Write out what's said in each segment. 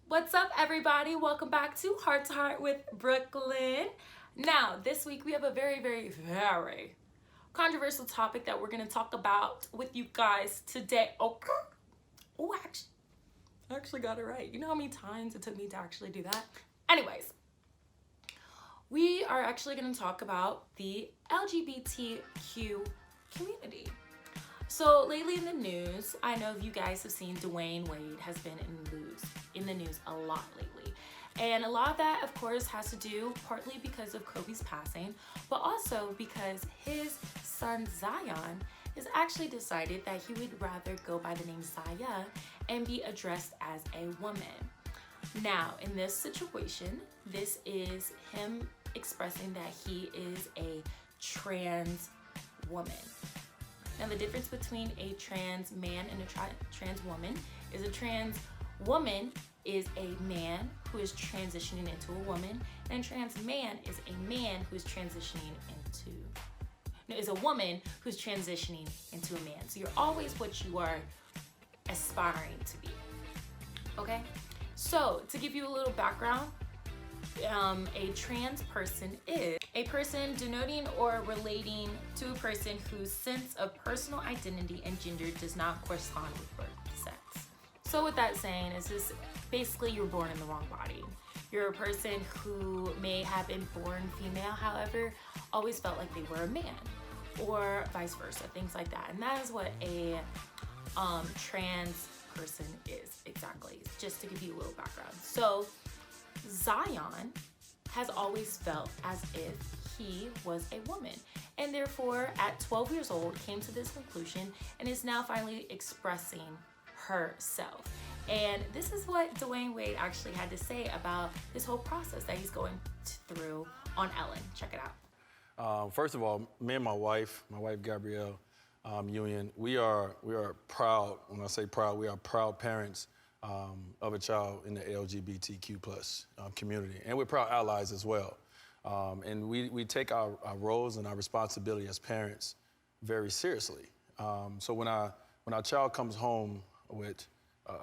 What's up, everybody? Welcome back to Heart to Heart with Brooklyn. Now, this week we have a very controversial topic that we're going to talk about with you guys today. I actually got it right. You know how many times it took me to actually do that? Anyways, we are actually going to talk about the LGBTQ community. So lately in the news, I know you guys have seen Dwayne Wade has been in the news a lot lately. And a lot of that, of course, has to do partly because of Kobe's passing, but also because his son Zion has actually decided that he would rather go by the name Zaya and be addressed as a woman. Now, in this situation, this is him expressing that he is a trans woman. Now, the difference between a trans man and a trans woman is a trans woman is a man who is transitioning into a woman, and a trans man is a man who is is a woman who's transitioning into a man. So you're always what you are aspiring to be. Okay? So, to give you a little background, a trans person is a person denoting or relating to a person whose sense of personal identity and gender does not correspond with birth sex. So what that's saying is this basically you were born in the wrong body. You're a person who may have been born female, however, always felt like they were a man, or vice versa, things like that. And that is what a trans person is exactly, just to give you a little background. So Zion has always felt as if he was a woman, and therefore at 12 years old came to this conclusion and is now finally expressing herself. And this is what Dwayne Wade actually had to say about this whole process that he's going through on Ellen. Check it out. First of all, me and my wife Gabrielle Union, we are proud. When I say proud, we are proud parents of a child in the LGBTQ plus community, and we're proud allies as well. And we take our roles and our responsibility as parents very seriously. So when our child comes home with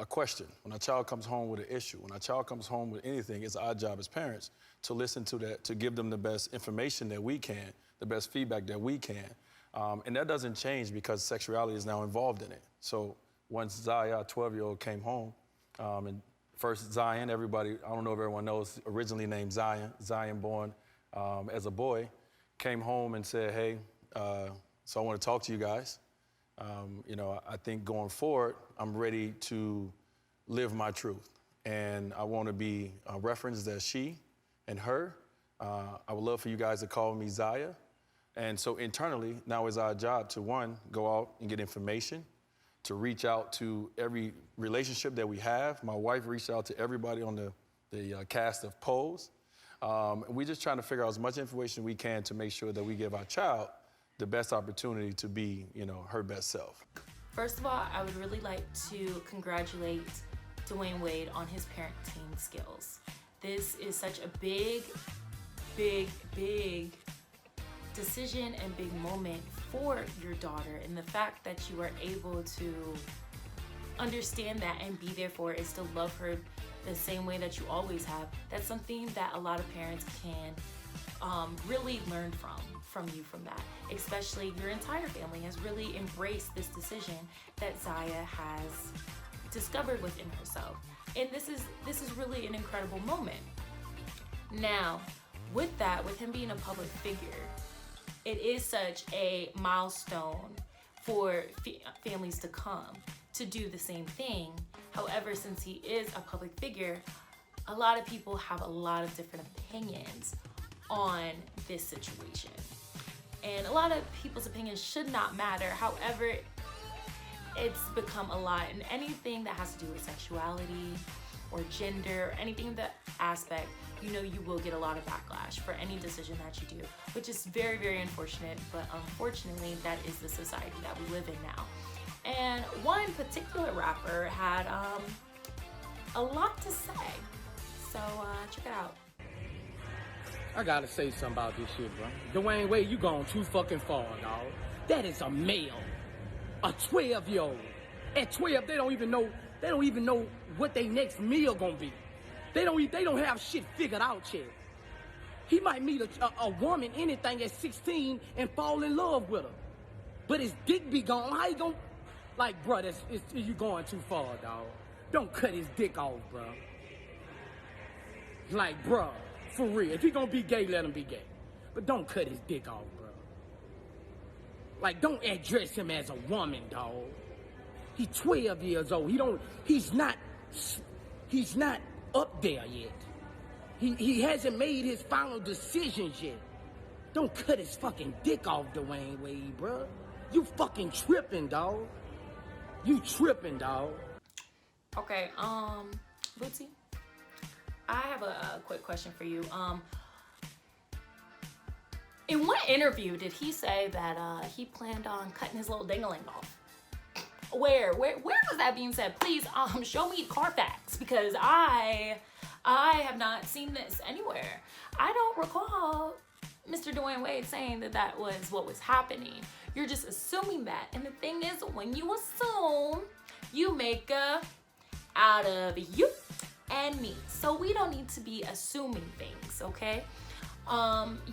a question, when our child comes home with an issue, when our child comes home with anything, it's our job as parents to listen to that, to give them the best information that we can, the best feedback that we can. And that doesn't change because sexuality is now involved in it. So once Zaya, 12-year-old, came home, and first Zion, everybody, I don't know if everyone knows, originally named Zion born as a boy, came home and said, hey, so I want to talk to you guys. I think going forward, I'm ready to live my truth. And I want to be referenced as she and her. I would love for you guys to call me Zaya. And so internally, now it's our job to, one, go out and get information, to reach out to every relationship that we have. My wife reached out to everybody on the cast of Pose. We're just trying to figure out as much information we can to make sure that we give our child the best opportunity to be, her best self. First of all, I would really like to congratulate Dwayne Wade on his parenting skills. This is such a big decision and big moment for your daughter, and the fact that you are able to understand that and be there for it and still love her the same way that you always have, that's something that a lot of parents can really learn from that. Especially your entire family has really embraced this decision that Zaya has discovered within herself. And this is really an incredible moment. Now, with him being a public figure, it is such a milestone for families to come to do the same thing. However, since he is a public figure, a lot of people have a lot of different opinions on this situation. And a lot of people's opinions should not matter. However, it's become a lot, and anything that has to do with sexuality or gender, or anything in that aspect, you will get a lot of backlash for any decision that you do, which is very unfortunate, but unfortunately that is the society that we live in now. And one particular rapper had a lot to say, so check it out. I gotta say something about this shit, bro. Dwayne Wade, you gone too fucking far, dog. That is a male. A 12-year-old. At 12, they don't even know what their next meal gonna be. They don't have shit figured out yet. He might meet a woman, anything at 16, and fall in love with her. But his dick be gone. How you gonna... Like, bro, you going too far, dog. Don't cut his dick off, bro. Like, bro, for real. If he gonna be gay, let him be gay. But don't cut his dick off, bro. Like, don't address him as a woman, dog. He's 12 years old. He's not up there yet. He hasn't made his final decisions yet. Don't cut his fucking dick off, Dwayne Wade, bro. You fucking tripping, dog. You tripping, dog. Okay, Bootsy, I have a quick question for you. In what interview did he say that he planned on cutting his little ding-a-ling off? Where was that being said? Please, show me Carfax, because I have not seen this anywhere. I don't recall Mr. Dwayne Wade saying that was what was happening. You're just assuming that. And the thing is, when you assume, you make a out of you and me. So we don't need to be assuming things, okay?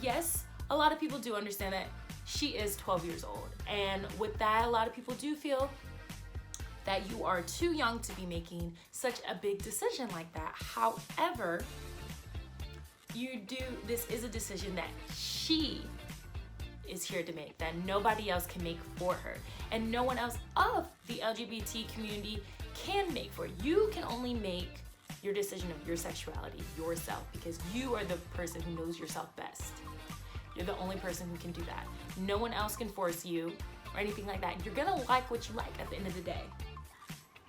Yes, a lot of people do understand that she is 12 years old. And with that, a lot of people do feel that you are too young to be making such a big decision like that. However, this is a decision that she is here to make, that nobody else can make for her, and no one else of the LGBT community can make for you. You can only make your decision of your sexuality yourself, because you are the person who knows yourself best. You're the only person who can do that. No one else can force you or anything like that. You're gonna like what you like at the end of the day.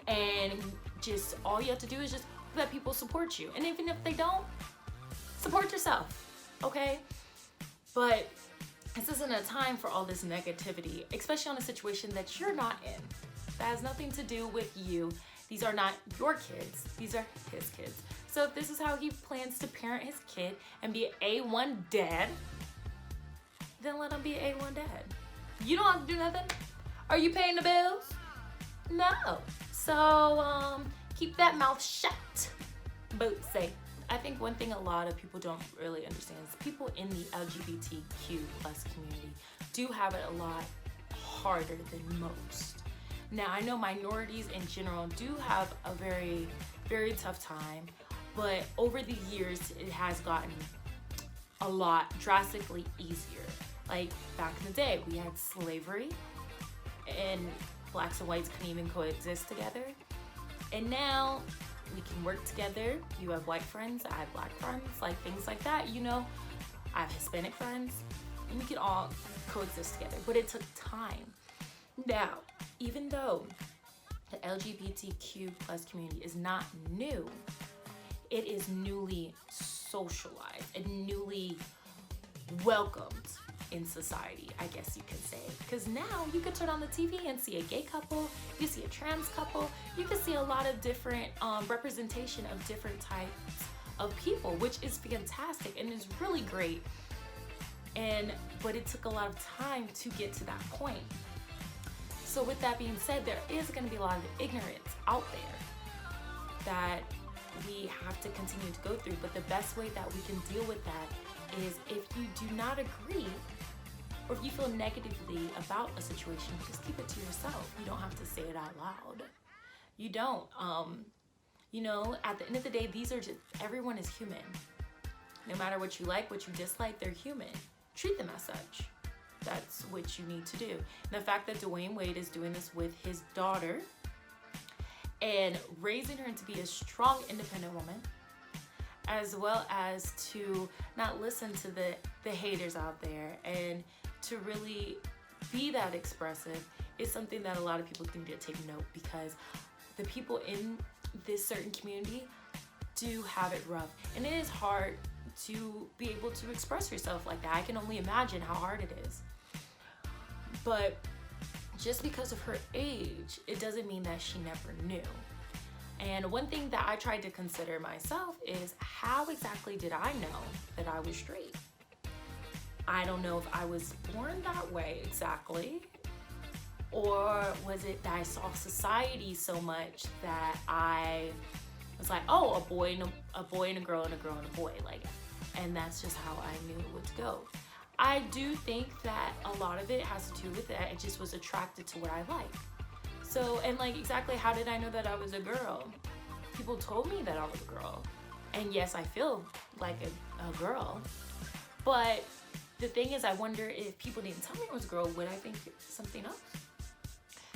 And just all you have to do is just let people support you. And even if they don't, support yourself, okay? But this isn't a time for all this negativity, especially on a situation that you're not in. That has nothing to do with you. These are not your kids, these are his kids. So if this is how he plans to parent his kid and be an A1 dad, then let him be an A1 dad. You don't have to do nothing. Are you paying the bills? No. So keep that mouth shut, Bootsy. I think one thing a lot of people don't really understand is people in the LGBTQ plus community do have it a lot harder than most. Now, I know minorities in general do have a very, very tough time, but over the years, it has gotten a lot drastically easier. Like back in the day, we had slavery and blacks and whites couldn't even coexist together. And now we can work together. You have white friends, I have black friends, like things like that, you know. I have Hispanic friends, and we can all coexist together, but it took time. Now, even though the LGBTQ plus community is not new, it is newly socialized and newly welcomed in society, I guess you could say. Because now you could turn on the TV and see a gay couple, you see a trans couple, you can see a lot of different representation of different types of people, which is fantastic and is really great. But it took a lot of time to get to that point. So with that being said, there is going to be a lot of ignorance out there that we have to continue to go through. But the best way that we can deal with that is if you do not agree, or if you feel negatively about a situation, just keep it to yourself. You don't have to say it out loud. You don't. You know, at the end of the day, everyone is human. No matter what you like, what you dislike, they're human. Treat them as such. That's what you need to do. And the fact that Dwayne Wade is doing this with his daughter and raising her to be a strong, independent woman, as well as to not listen to the haters out there and to really be that expressive, is something that a lot of people need to take note, because the people in this certain community do have it rough. And it is hard to be able to express yourself like that. I can only imagine how hard it is. But just because of her age, it doesn't mean that she never knew. And one thing that I tried to consider myself is, how exactly did I know that I was straight? I don't know if I was born that way exactly, or was it that I saw society so much that I was like, oh, a boy and a girl and a girl and a boy, like, and that's just how I knew it would go. I do think that a lot of it has to do with that. I just was attracted to what I like. So, and like, exactly how did I know that I was a girl? People told me that I was a girl. And yes, I feel like a girl. But the thing is, I wonder if people didn't tell me I was a girl, would I think something else?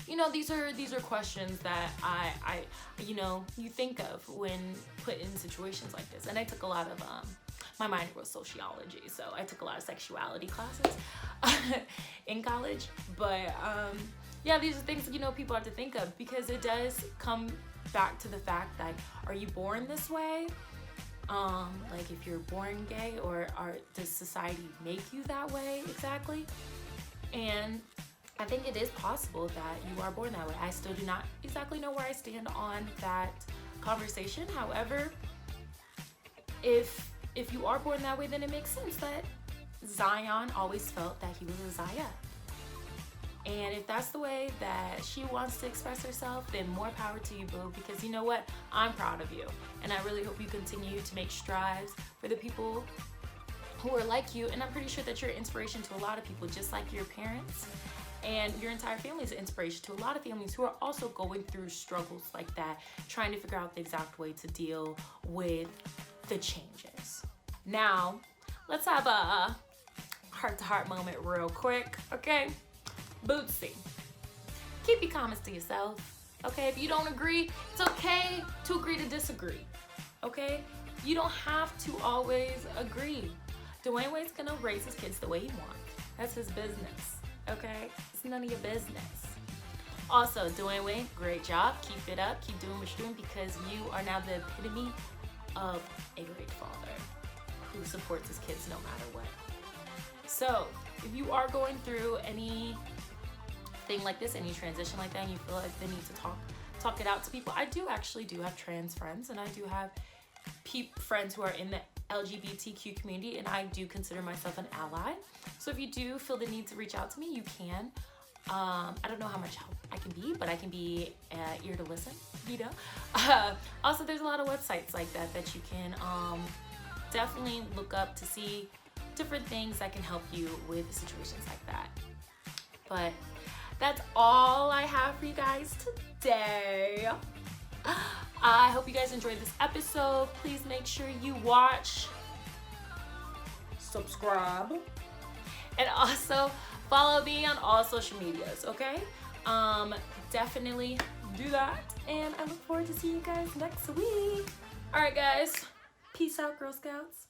You know, these are questions that I you know, you think of when put in situations like this. And I took a lot of, my minor was sociology, so I took a lot of sexuality classes in college. But yeah, these are things, you know, people have to think of, because it does come back to the fact that, are you born this way? Like, if you're born gay, or does society make you that way exactly? And I think it is possible that you are born that way. I still do not exactly know where I stand on that conversation. However, if you are born that way, then it makes sense that Zion always felt that he was a Zaya. And if that's the way that she wants to express herself, then more power to you, boo, because you know what? I'm proud of you. And I really hope you continue to make strides for the people who are like you. And I'm pretty sure that you're an inspiration to a lot of people, just like your parents. And your entire family is an inspiration to a lot of families who are also going through struggles like that, trying to figure out the exact way to deal with the changes. Now, let's have a heart-to-heart moment real quick, okay? Bootsy, keep your comments to yourself, okay? If you don't agree, it's okay to agree to disagree, okay? You don't have to always agree. Dwayne Wade's gonna raise his kids the way he wants. That's his business, okay? It's none of your business. Also, Dwayne Wade, great job. Keep it up. Keep doing what you're doing, because you are now the epitome of a great father who supports his kids no matter what. So, if you are going through any thing like this, any transition like that, and you feel like the need to talk it out to people, I do have trans friends, and I do have friends who are in the LGBTQ community, and I do consider myself an ally. So if you do feel the need to reach out to me, you can. I don't know how much help I can be, but I can be ear to listen, you know. Also, there's a lot of websites like that you can definitely look up to see different things that can help you with situations like that. But that's all I have for you guys today. I hope you guys enjoyed this episode. Please make sure you watch, subscribe, and also follow me on all social medias, okay? Definitely do that. And I look forward to seeing you guys next week. All right, guys. Peace out, Girl Scouts.